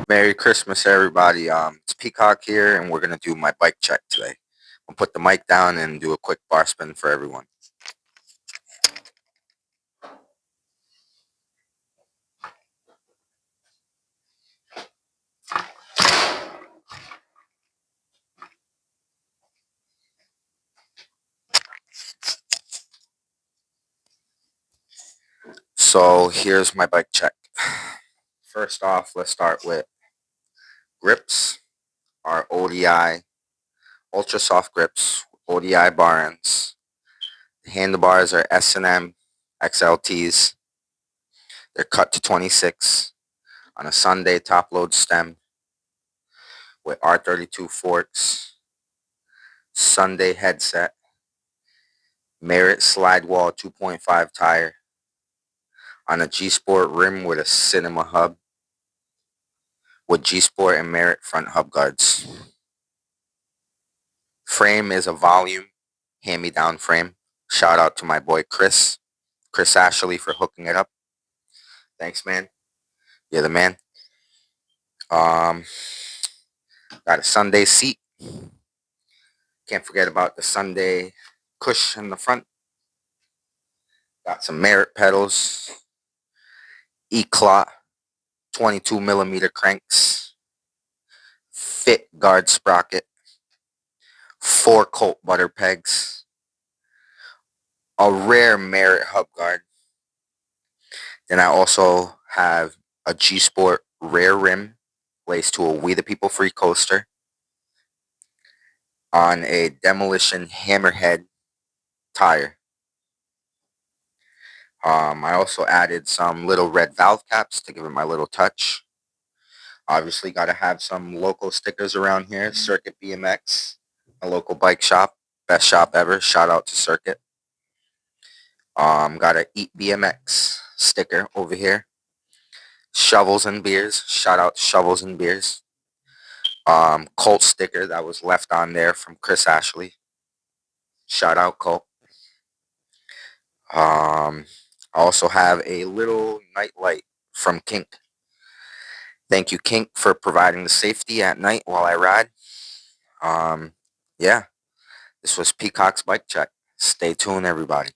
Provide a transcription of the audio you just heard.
Merry Christmas, everybody. It's Peacock here, and we're gonna do my bike check today. I'll put the mic down and do a quick bar spin for everyone. So here's my bike check. First off, let's start with grips. Our ODI ultra soft grips, ODI bar ends. The handlebars are S&M XLTs. They're cut to 26 on a Sunday top load stem with R32 forks. Sunday headset. Merit slide wall 2.5 tire on a G Sport rim with a cinema hub with G Sport and Merit front hub guards. Frame is a volume hand-me-down frame. Shout out to my boy Chris Ashley for hooking it up. Thanks, man. You're the man. Got a Sunday seat. Can't forget about the Sunday cush in the front. Got some Merit pedals. E-Clot 22 millimeter cranks. Fit guard sprocket. 4 Colt butter pegs. A rare Merit hub guard. Then I also have a G Sport rare rim laced to a We the People free coaster on a Demolition Hammerhead tire. I also added some little red valve caps to give it my little touch. Obviously, got to have some local stickers around here. Circuit BMX, a local bike shop, best shop ever. Shout out to Circuit. Got a Eat BMX sticker over here. Shovels and Beers. Shout out to Shovels and Beers. Colt sticker that was left on there from Chris Ashley. Shout out Colt. I also have a little night light from Kink. Thank you, Kink, for providing the safety at night while I ride. Yeah, this was Peacock's bike check. Stay tuned, everybody.